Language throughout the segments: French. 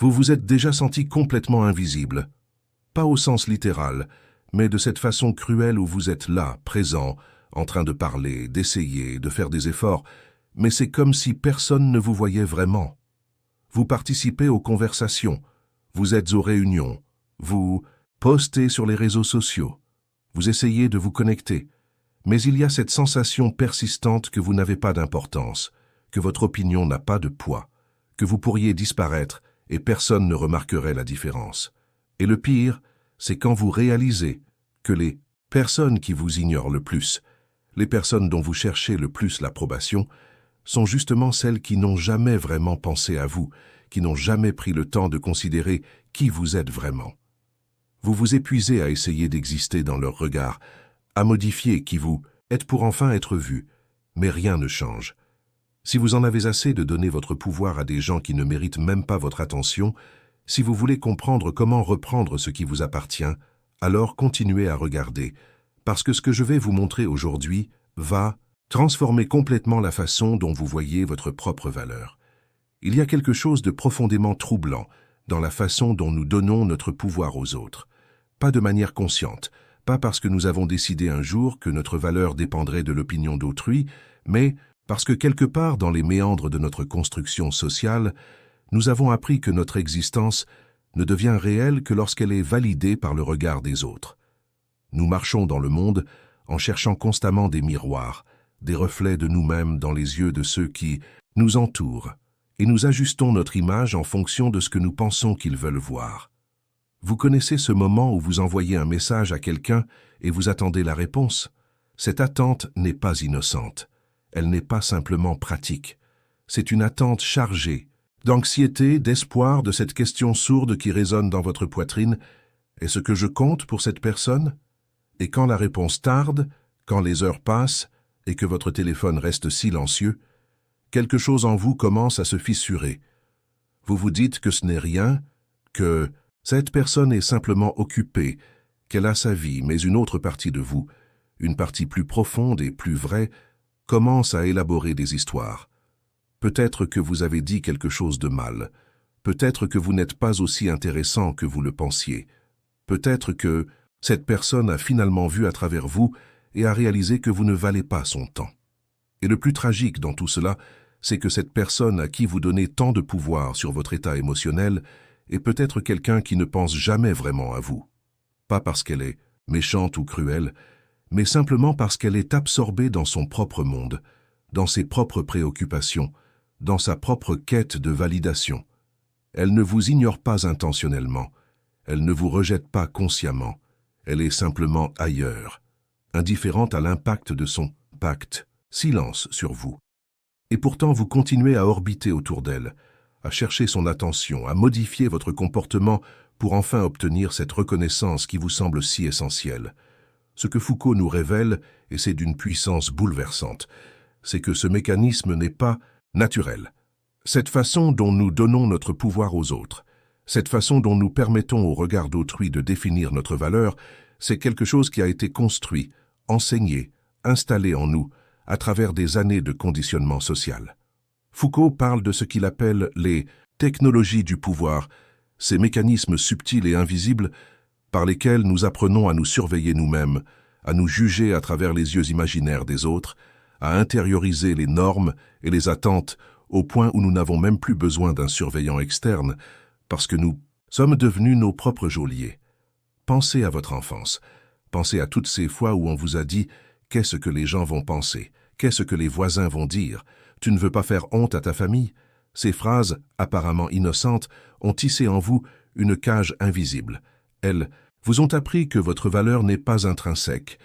Vous vous êtes déjà senti complètement invisible. Pas au sens littéral, mais de cette façon cruelle où vous êtes là, présent, en train de parler, d'essayer, de faire des efforts, mais c'est comme si personne ne vous voyait vraiment. Vous participez aux conversations, vous êtes aux réunions, vous postez sur les réseaux sociaux, vous essayez de vous connecter, mais il y a cette sensation persistante que vous n'avez pas d'importance, que votre opinion n'a pas de poids, que vous pourriez disparaître et personne ne remarquerait la différence. Et le pire, c'est quand vous réalisez que les personnes qui vous ignorent le plus, les personnes dont vous cherchez le plus l'approbation, sont justement celles qui n'ont jamais vraiment pensé à vous, qui n'ont jamais pris le temps de considérer qui vous êtes vraiment. Vous vous épuisez à essayer d'exister dans leur regard, à modifier qui vous êtes pour enfin être vu, mais rien ne change. Si vous en avez assez de donner votre pouvoir à des gens qui ne méritent même pas votre attention, si vous voulez comprendre comment reprendre ce qui vous appartient, alors continuez à regarder, parce que ce que je vais vous montrer aujourd'hui va transformer complètement la façon dont vous voyez votre propre valeur. Il y a quelque chose de profondément troublant dans la façon dont nous donnons notre pouvoir aux autres. Pas de manière consciente, pas parce que nous avons décidé un jour que notre valeur dépendrait de l'opinion d'autrui, mais parce que quelque part dans les méandres de notre construction sociale, nous avons appris que notre existence ne devient réelle que lorsqu'elle est validée par le regard des autres. Nous marchons dans le monde en cherchant constamment des miroirs, des reflets de nous-mêmes dans les yeux de ceux qui nous entourent, et nous ajustons notre image en fonction de ce que nous pensons qu'ils veulent voir. Vous connaissez ce moment où vous envoyez un message à quelqu'un et vous attendez la réponse? Cette attente n'est pas innocente. Elle n'est pas simplement pratique. C'est une attente chargée d'anxiété, d'espoir, de cette question sourde qui résonne dans votre poitrine. Est-ce que je compte pour cette personne? Et quand la réponse tarde, quand les heures passent et que votre téléphone reste silencieux, quelque chose en vous commence à se fissurer. Vous vous dites que ce n'est rien, que cette personne est simplement occupée, qu'elle a sa vie, mais une autre partie de vous, une partie plus profonde et plus vraie, commence à élaborer des histoires. Peut-être que vous avez dit quelque chose de mal, peut-être que vous n'êtes pas aussi intéressant que vous le pensiez, peut-être que cette personne a finalement vu à travers vous et a réalisé que vous ne valez pas son temps. Et le plus tragique dans tout cela, c'est que cette personne à qui vous donnez tant de pouvoir sur votre état émotionnel est peut-être quelqu'un qui ne pense jamais vraiment à vous. Pas parce qu'elle est méchante ou cruelle, mais simplement parce qu'elle est absorbée dans son propre monde, dans ses propres préoccupations, dans sa propre quête de validation. Elle ne vous ignore pas intentionnellement, elle ne vous rejette pas consciemment, elle est simplement ailleurs, indifférente à l'impact de son pacte, silence sur vous. Et pourtant vous continuez à orbiter autour d'elle, à chercher son attention, à modifier votre comportement pour enfin obtenir cette reconnaissance qui vous semble si essentielle. Ce que Foucault nous révèle, et c'est d'une puissance bouleversante, c'est que ce mécanisme n'est pas naturel. Cette façon dont nous donnons notre pouvoir aux autres, cette façon dont nous permettons au regard d'autrui de définir notre valeur, c'est quelque chose qui a été construit, enseigné, installé en nous, à travers des années de conditionnement social. Foucault parle de ce qu'il appelle les technologies du pouvoir, ces mécanismes subtils et invisibles par lesquels nous apprenons à nous surveiller nous-mêmes, à nous juger à travers les yeux imaginaires des autres, à intérioriser les normes et les attentes au point où nous n'avons même plus besoin d'un surveillant externe, parce que nous sommes devenus nos propres geôliers. Pensez à votre enfance. Pensez à toutes ces fois où on vous a dit « Qu'est-ce que les gens vont penser? Qu'est-ce que les voisins vont dire? Tu ne veux pas faire honte à ta famille ?» Ces phrases, apparemment innocentes, ont tissé en vous une cage invisible. Elles vous ont appris que votre valeur n'est pas intrinsèque,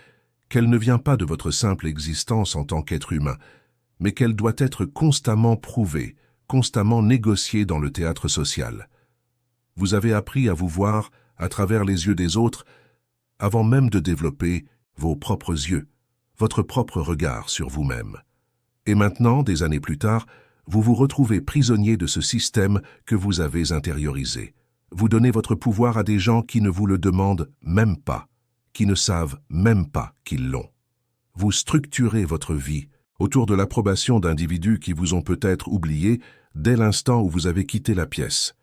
qu'elle ne vient pas de votre simple existence en tant qu'être humain, mais qu'elle doit être constamment prouvée, constamment négociée dans le théâtre social. Vous avez appris à vous voir à travers les yeux des autres avant même de développer vos propres yeux, votre propre regard sur vous-même. Et maintenant, des années plus tard, vous vous retrouvez prisonnier de ce système que vous avez intériorisé. Vous donnez votre pouvoir à des gens qui ne vous le demandent même pas, qui ne savent même pas qu'ils l'ont. Vous structurez votre vie autour de l'approbation d'individus qui vous ont peut-être oublié dès l'instant où vous avez quitté la pièce.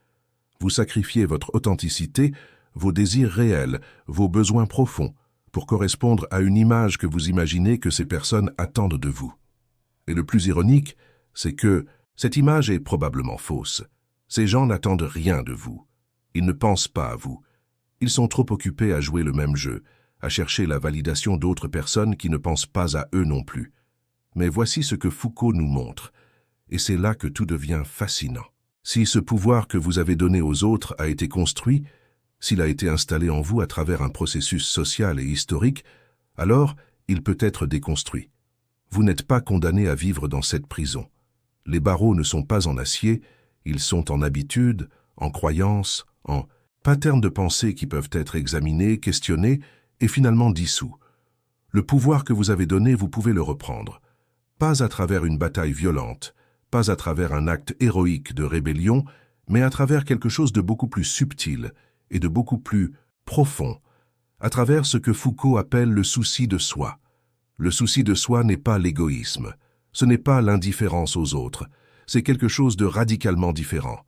Vous sacrifiez votre authenticité, vos désirs réels, vos besoins profonds, pour correspondre à une image que vous imaginez que ces personnes attendent de vous. Et le plus ironique, c'est que cette image est probablement fausse. Ces gens n'attendent rien de vous. Ils ne pensent pas à vous. Ils sont trop occupés à jouer le même jeu, à chercher la validation d'autres personnes qui ne pensent pas à eux non plus. Mais voici ce que Foucault nous montre, et c'est là que tout devient fascinant. Si ce pouvoir que vous avez donné aux autres a été construit, s'il a été installé en vous à travers un processus social et historique, alors il peut être déconstruit. Vous n'êtes pas condamné à vivre dans cette prison. Les barreaux ne sont pas en acier, ils sont en habitudes, en croyances, en patterns de pensée qui peuvent être examinés, questionnés et finalement dissous. Le pouvoir que vous avez donné, vous pouvez le reprendre. Pas à travers une bataille violente, pas à travers un acte héroïque de rébellion, mais à travers quelque chose de beaucoup plus subtil et de beaucoup plus profond, à travers ce que Foucault appelle le souci de soi. Le souci de soi n'est pas l'égoïsme, ce n'est pas l'indifférence aux autres, c'est quelque chose de radicalement différent.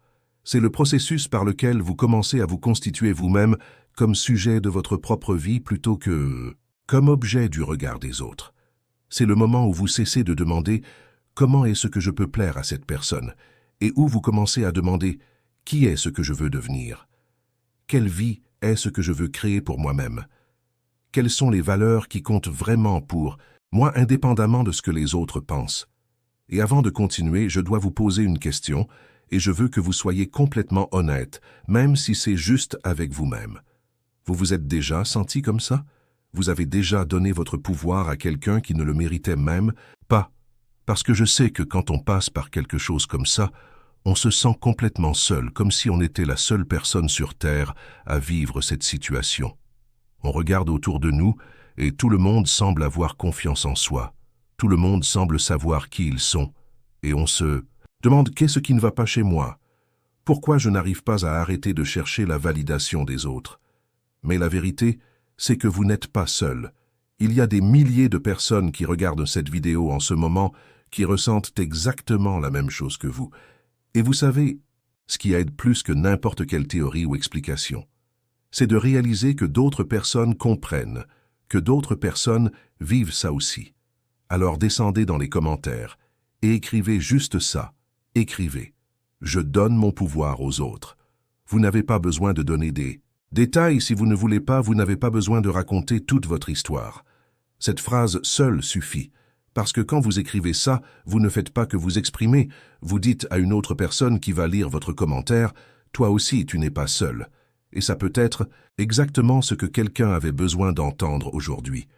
C'est le processus par lequel vous commencez à vous constituer vous-même comme sujet de votre propre vie plutôt que comme objet du regard des autres. C'est le moment où vous cessez de demander « Comment est ce que je peux plaire à cette personne ?» et où vous commencez à demander « Qui est ce que je veux devenir ?» Quelle vie est ce que je veux créer pour moi-même? Quelles sont les valeurs qui comptent vraiment pour moi indépendamment de ce que les autres pensent? Et avant de continuer, je dois vous poser une question et je veux que vous soyez complètement honnête, même si c'est juste avec vous-même. Vous vous êtes déjà senti comme ça? Vous avez déjà donné votre pouvoir à quelqu'un qui ne le méritait même pas? Parce que je sais que quand on passe par quelque chose comme ça, on se sent complètement seul, comme si on était la seule personne sur Terre à vivre cette situation. On regarde autour de nous et tout le monde semble avoir confiance en soi. Tout le monde semble savoir qui ils sont. Et on se demande qu'est-ce qui ne va pas chez moi? Pourquoi je n'arrive pas à arrêter de chercher la validation des autres? Mais la vérité, c'est que vous n'êtes pas seul. Il y a des milliers de personnes qui regardent cette vidéo en ce moment qui ressentent exactement la même chose que vous. Et vous savez, ce qui aide plus que n'importe quelle théorie ou explication, c'est de réaliser que d'autres personnes comprennent, que d'autres personnes vivent ça aussi. Alors descendez dans les commentaires et écrivez juste ça. Écrivez « Je donne mon pouvoir aux autres ». Vous n'avez pas besoin de donner des détails si vous ne voulez pas, vous n'avez pas besoin de raconter toute votre histoire. Cette phrase seule suffit. Parce que quand vous écrivez ça, vous ne faites pas que vous exprimer, vous dites à une autre personne qui va lire votre commentaire « Toi aussi, tu n'es pas seul ». Et ça peut être exactement ce que quelqu'un avait besoin d'entendre aujourd'hui.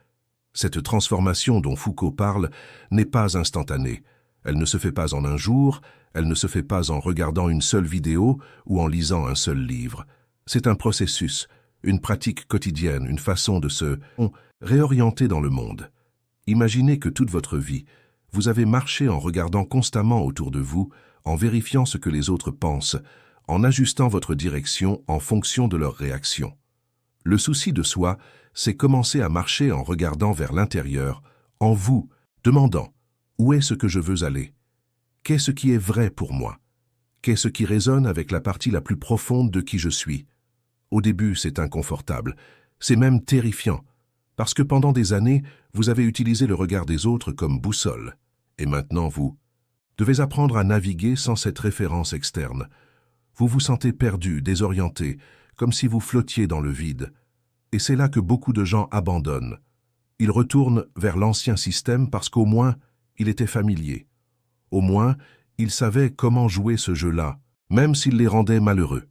Cette transformation dont Foucault parle n'est pas instantanée. Elle ne se fait pas en un jour, elle ne se fait pas en regardant une seule vidéo ou en lisant un seul livre. C'est un processus, une pratique quotidienne, une façon de se réorienter dans le monde. Imaginez que toute votre vie, vous avez marché en regardant constamment autour de vous, en vérifiant ce que les autres pensent, en ajustant votre direction en fonction de leurs réactions. Le souci de soi, c'est commencer à marcher en regardant vers l'intérieur, en vous, demandant « Où est ce que je veux aller? Qu'est-ce qui est vrai pour moi? Qu'est-ce qui résonne avec la partie la plus profonde de qui je suis ?» Au début, c'est inconfortable, c'est même terrifiant, parce que pendant des années, vous avez utilisé le regard des autres comme boussole. Et maintenant, vous devez apprendre à naviguer sans cette référence externe. Vous vous sentez perdu, désorienté, comme si vous flottiez dans le vide. Et c'est là que beaucoup de gens abandonnent. Ils retournent vers l'ancien système parce qu'au moins, il était familier. Au moins, ils savaient comment jouer ce jeu-là, même s'il les rendait malheureux.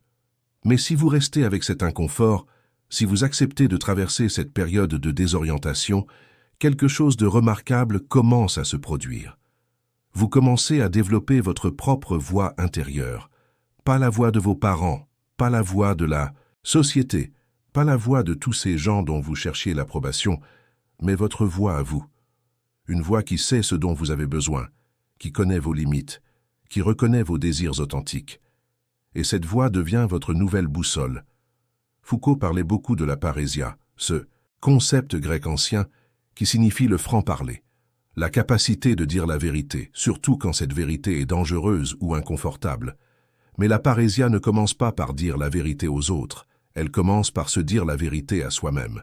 Mais si vous restez avec cet inconfort, si vous acceptez de traverser cette période de désorientation, quelque chose de remarquable commence à se produire. Vous commencez à développer votre propre voix intérieure. Pas la voix de vos parents, pas la voix de la société, pas la voix de tous ces gens dont vous cherchiez l'approbation, mais votre voix à vous. Une voix qui sait ce dont vous avez besoin, qui connaît vos limites, qui reconnaît vos désirs authentiques. Et cette voix devient votre nouvelle boussole. Foucault parlait beaucoup de la parésia, ce concept grec ancien qui signifie le franc-parler, la capacité de dire la vérité, surtout quand cette vérité est dangereuse ou inconfortable, Mais la parésia ne commence pas par dire la vérité aux autres, elle commence par se dire la vérité à soi-même.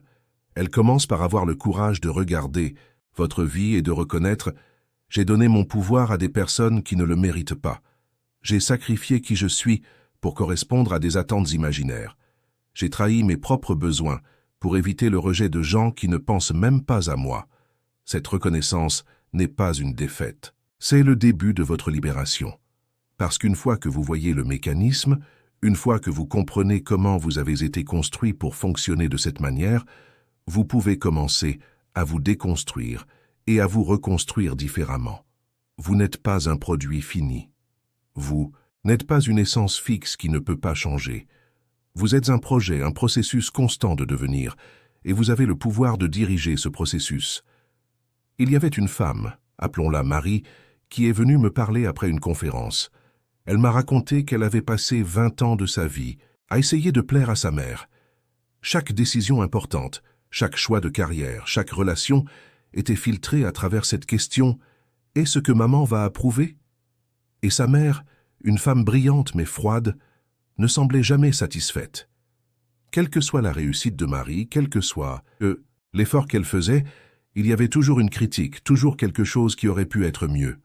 Elle commence par avoir le courage de regarder votre vie et de reconnaître « J'ai donné mon pouvoir à des personnes qui ne le méritent pas. J'ai sacrifié qui je suis pour correspondre à des attentes imaginaires. J'ai trahi mes propres besoins pour éviter le rejet de gens qui ne pensent même pas à moi. Cette reconnaissance n'est pas une défaite. C'est le début de votre libération. Parce qu'une fois que vous voyez le mécanisme, une fois que vous comprenez comment vous avez été construit pour fonctionner de cette manière, vous pouvez commencer à vous déconstruire et à vous reconstruire différemment. Vous n'êtes pas un produit fini. Vous n'êtes pas une essence fixe qui ne peut pas changer. Vous êtes un projet, un processus constant de devenir, et vous avez le pouvoir de diriger ce processus. Il y avait une femme, appelons-la Marie, qui est venue me parler après une conférence. Elle m'a raconté qu'elle avait passé 20 ans de sa vie à essayer de plaire à sa mère. Chaque décision importante, chaque choix de carrière, chaque relation était filtré à travers cette question « Est-ce que maman va approuver ?» Et sa mère, une femme brillante mais froide, ne semblait jamais satisfaite. Quelle que soit la réussite de Marie, quel que soit l'effort qu'elle faisait, il y avait toujours une critique, toujours quelque chose qui aurait pu être mieux.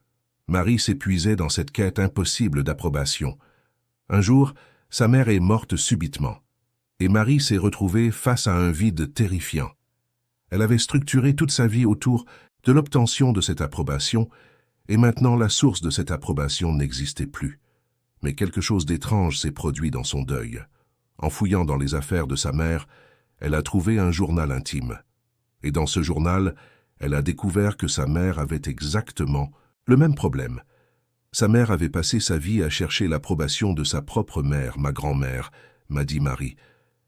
Marie s'épuisait dans cette quête impossible d'approbation. Un jour, sa mère est morte subitement, et Marie s'est retrouvée face à un vide terrifiant. Elle avait structuré toute sa vie autour de l'obtention de cette approbation, et maintenant la source de cette approbation n'existait plus. Mais quelque chose d'étrange s'est produit dans son deuil. En fouillant dans les affaires de sa mère, elle a trouvé un journal intime. Et dans ce journal, elle a découvert que sa mère avait exactement le même problème. Sa mère avait passé sa vie à chercher l'approbation de sa propre mère, ma grand-mère, m'a dit Marie.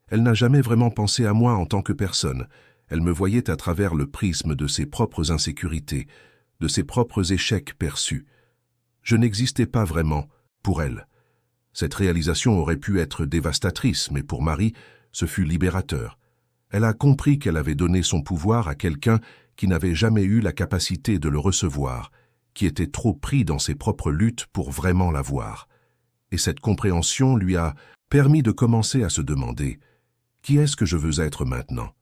Elle n'a jamais vraiment pensé à moi en tant que personne. Elle me voyait à travers le prisme de ses propres insécurités, de ses propres échecs perçus. Je n'existais pas vraiment pour elle. Cette réalisation aurait pu être dévastatrice, mais pour Marie, ce fut libérateur. Elle a compris qu'elle avait donné son pouvoir à quelqu'un qui n'avait jamais eu la capacité de le recevoir, qui était trop pris dans ses propres luttes pour vraiment l'avoir. Et cette compréhension lui a permis de commencer à se demander « Qui est-ce que je veux être maintenant ?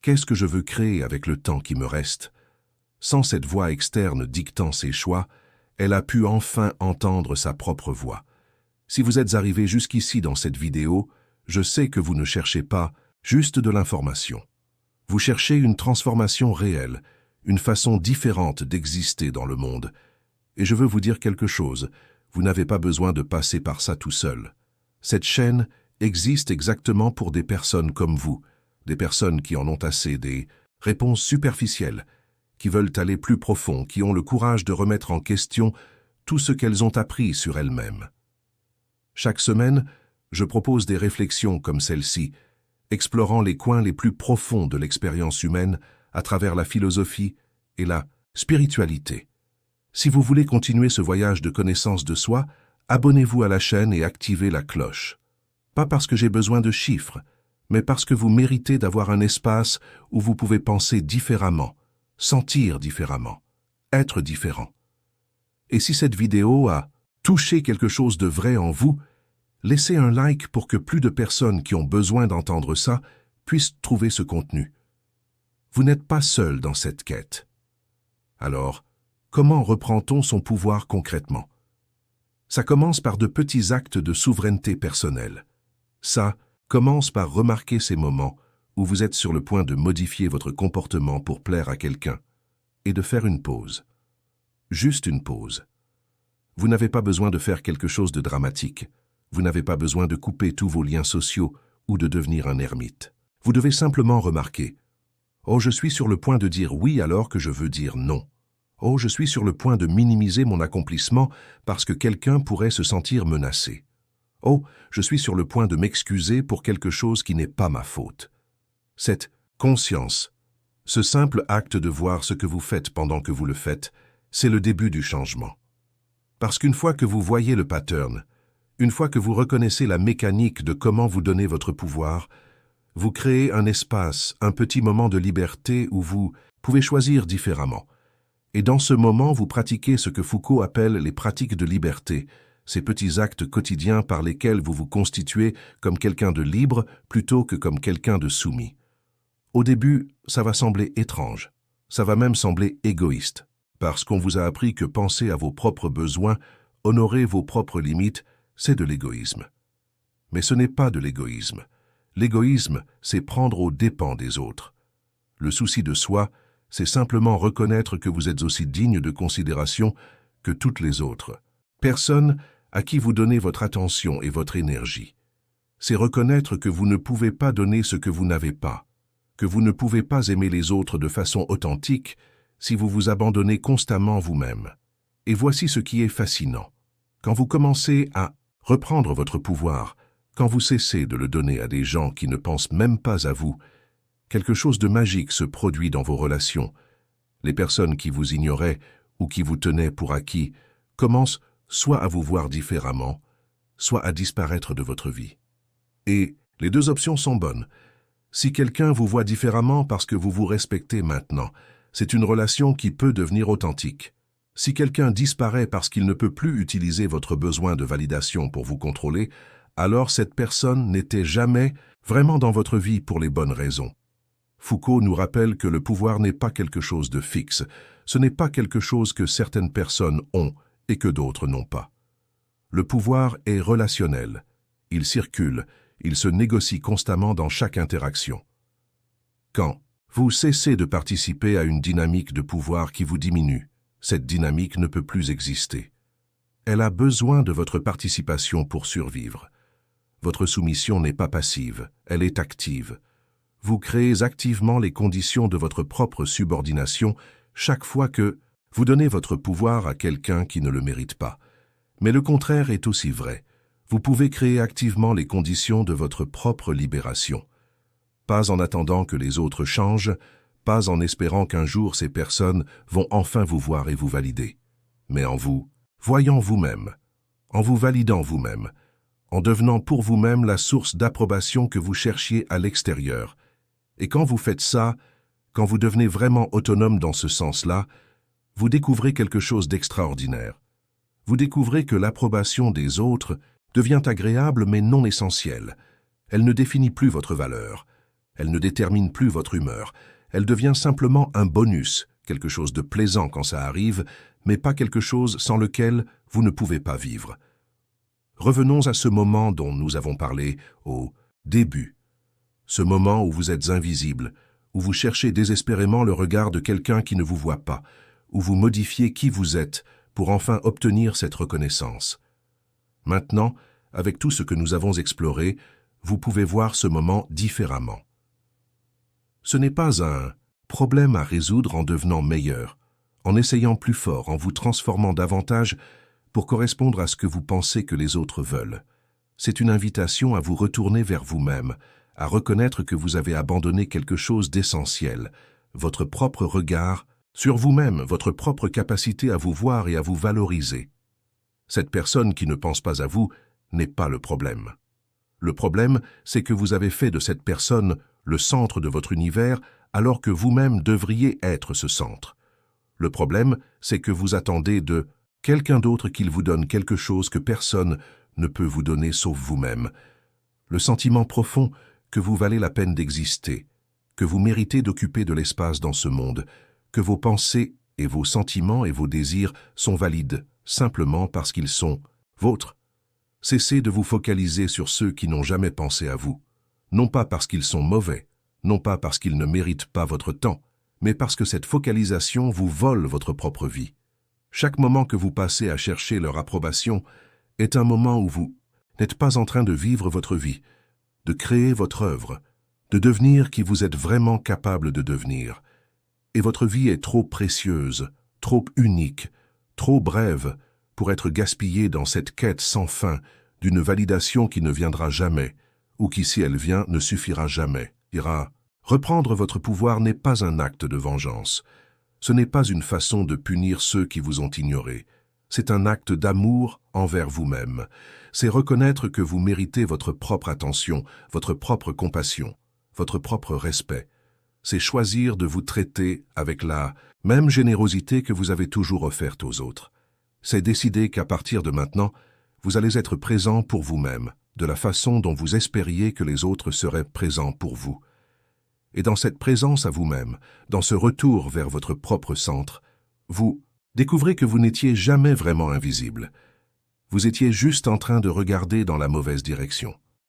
Qu'est-ce que je veux créer avec le temps qui me reste ?» Sans cette voix externe dictant ses choix, elle a pu enfin entendre sa propre voix. Si vous êtes arrivé jusqu'ici dans cette vidéo, je sais que vous ne cherchez pas juste de l'information. Vous cherchez une transformation réelle, une façon différente d'exister dans le monde. Et je veux vous dire quelque chose, vous n'avez pas besoin de passer par ça tout seul. Cette chaîne existe exactement pour des personnes comme vous, des personnes qui en ont assez, des réponses superficielles, qui veulent aller plus profond, qui ont le courage de remettre en question tout ce qu'elles ont appris sur elles-mêmes. Chaque semaine, je propose des réflexions comme celle-ci, explorant les coins les plus profonds de l'expérience humaine à travers la philosophie et la spiritualité. Si vous voulez continuer ce voyage de connaissance de soi, abonnez-vous à la chaîne et activez la cloche. Pas parce que j'ai besoin de chiffres, mais parce que vous méritez d'avoir un espace où vous pouvez penser différemment, sentir différemment, être différent. Et si cette vidéo a touché quelque chose de vrai en vous, laissez un like pour que plus de personnes qui ont besoin d'entendre ça puissent trouver ce contenu. Vous n'êtes pas seul dans cette quête. Alors, comment reprend-on son pouvoir concrètement? Ça commence par de petits actes de souveraineté personnelle. Ça commence par remarquer ces moments où vous êtes sur le point de modifier votre comportement pour plaire à quelqu'un et de faire une pause. Juste une pause. Vous n'avez pas besoin de faire quelque chose de dramatique. Vous n'avez pas besoin de couper tous vos liens sociaux ou de devenir un ermite. Vous devez simplement remarquer « Oh, je suis sur le point de dire oui alors que je veux dire non. Oh, je suis sur le point de minimiser mon accomplissement parce que quelqu'un pourrait se sentir menacé. Oh, je suis sur le point de m'excuser pour quelque chose qui n'est pas ma faute. » Cette conscience, ce simple acte de voir ce que vous faites pendant que vous le faites, c'est le début du changement. Parce qu'une fois que vous voyez le pattern, une fois que vous reconnaissez la mécanique de comment vous donnez votre pouvoir, vous créez un espace, un petit moment de liberté où vous pouvez choisir différemment. Et dans ce moment, vous pratiquez ce que Foucault appelle les pratiques de liberté, ces petits actes quotidiens par lesquels vous vous constituez comme quelqu'un de libre plutôt que comme quelqu'un de soumis. Au début, ça va sembler étrange, ça va même sembler égoïste, parce qu'on vous a appris que penser à vos propres besoins, honorer vos propres limites, c'est de l'égoïsme. Mais ce n'est pas de l'égoïsme. L'égoïsme, c'est prendre aux dépens des autres. Le souci de soi, c'est simplement reconnaître que vous êtes aussi digne de considération que toutes les autres. Personne à qui vous donnez votre attention et votre énergie. C'est reconnaître que vous ne pouvez pas donner ce que vous n'avez pas, que vous ne pouvez pas aimer les autres de façon authentique si vous vous abandonnez constamment vous-même. Et voici ce qui est fascinant. Quand vous commencez à reprendre votre pouvoir, quand vous cessez de le donner à des gens qui ne pensent même pas à vous, quelque chose de magique se produit dans vos relations. Les personnes qui vous ignoraient ou qui vous tenaient pour acquis commencent soit à vous voir différemment, soit à disparaître de votre vie. Et les deux options sont bonnes. Si quelqu'un vous voit différemment parce que vous vous respectez maintenant, c'est une relation qui peut devenir authentique. Si quelqu'un disparaît parce qu'il ne peut plus utiliser votre besoin de validation pour vous contrôler, alors cette personne n'était jamais vraiment dans votre vie pour les bonnes raisons. Foucault nous rappelle que le pouvoir n'est pas quelque chose de fixe, ce n'est pas quelque chose que certaines personnes ont et que d'autres n'ont pas. Le pouvoir est relationnel, il circule, il se négocie constamment dans chaque interaction. Quand vous cessez de participer à une dynamique de pouvoir qui vous diminue, cette dynamique ne peut plus exister. Elle a besoin de votre participation pour survivre. Votre soumission n'est pas passive, elle est active. Vous créez activement les conditions de votre propre subordination chaque fois que vous donnez votre pouvoir à quelqu'un qui ne le mérite pas. Mais le contraire est aussi vrai. Vous pouvez créer activement les conditions de votre propre libération. Pas en attendant que les autres changent, pas en espérant qu'un jour ces personnes vont enfin vous voir et vous valider, mais en vous, voyant vous-même, en vous validant vous-même, en devenant pour vous-même la source d'approbation que vous cherchiez à l'extérieur. Et quand vous faites ça, quand vous devenez vraiment autonome dans ce sens-là, vous découvrez quelque chose d'extraordinaire. Vous découvrez que l'approbation des autres devient agréable mais non essentielle. Elle ne définit plus votre valeur. Elle ne détermine plus votre humeur. Elle devient simplement un bonus, quelque chose de plaisant quand ça arrive, mais pas quelque chose sans lequel vous ne pouvez pas vivre. Revenons à ce moment dont nous avons parlé au début. Ce moment où vous êtes invisible, où vous cherchez désespérément le regard de quelqu'un qui ne vous voit pas, où vous modifiez qui vous êtes pour enfin obtenir cette reconnaissance. Maintenant, avec tout ce que nous avons exploré, vous pouvez voir ce moment différemment. Ce n'est pas un problème à résoudre en devenant meilleur, en essayant plus fort, en vous transformant davantage pour correspondre à ce que vous pensez que les autres veulent. C'est une invitation à vous retourner vers vous-même, à reconnaître que vous avez abandonné quelque chose d'essentiel, votre propre regard sur vous-même, votre propre capacité à vous voir et à vous valoriser. Cette personne qui ne pense pas à vous n'est pas le problème. Le problème, c'est que vous avez fait de cette personne le centre de votre univers alors que vous-même devriez être ce centre. Le problème, c'est que vous attendez de quelqu'un d'autre qu'il vous donne quelque chose que personne ne peut vous donner sauf vous-même. Le sentiment profond que vous valez la peine d'exister, que vous méritez d'occuper de l'espace dans ce monde, que vos pensées et vos sentiments et vos désirs sont valides simplement parce qu'ils sont vôtres. Cessez de vous focaliser sur ceux qui n'ont jamais pensé à vous, non pas parce qu'ils sont mauvais, non pas parce qu'ils ne méritent pas votre temps, mais parce que cette focalisation vous vole votre propre vie. Chaque moment que vous passez à chercher leur approbation est un moment où vous n'êtes pas en train de vivre votre vie, de créer votre œuvre, de devenir qui vous êtes vraiment capable de devenir. Et votre vie est trop précieuse, trop unique, trop brève pour être gaspillée dans cette quête sans fin d'une validation qui ne viendra jamais, ou qui, si elle vient, ne suffira jamais. Reprendre votre pouvoir n'est pas un acte de vengeance. Ce n'est pas une façon de punir ceux qui vous ont ignoré. C'est un acte d'amour envers vous-même. C'est reconnaître que vous méritez votre propre attention, votre propre compassion, votre propre respect. C'est choisir de vous traiter avec la même générosité que vous avez toujours offerte aux autres. C'est décider qu'à partir de maintenant, vous allez être présent pour vous-même, de la façon dont vous espériez que les autres seraient présents pour vous. Et dans cette présence à vous-même, dans ce retour vers votre propre centre, vous découvrez que vous n'étiez jamais vraiment invisible. Vous étiez juste en train de regarder dans la mauvaise direction.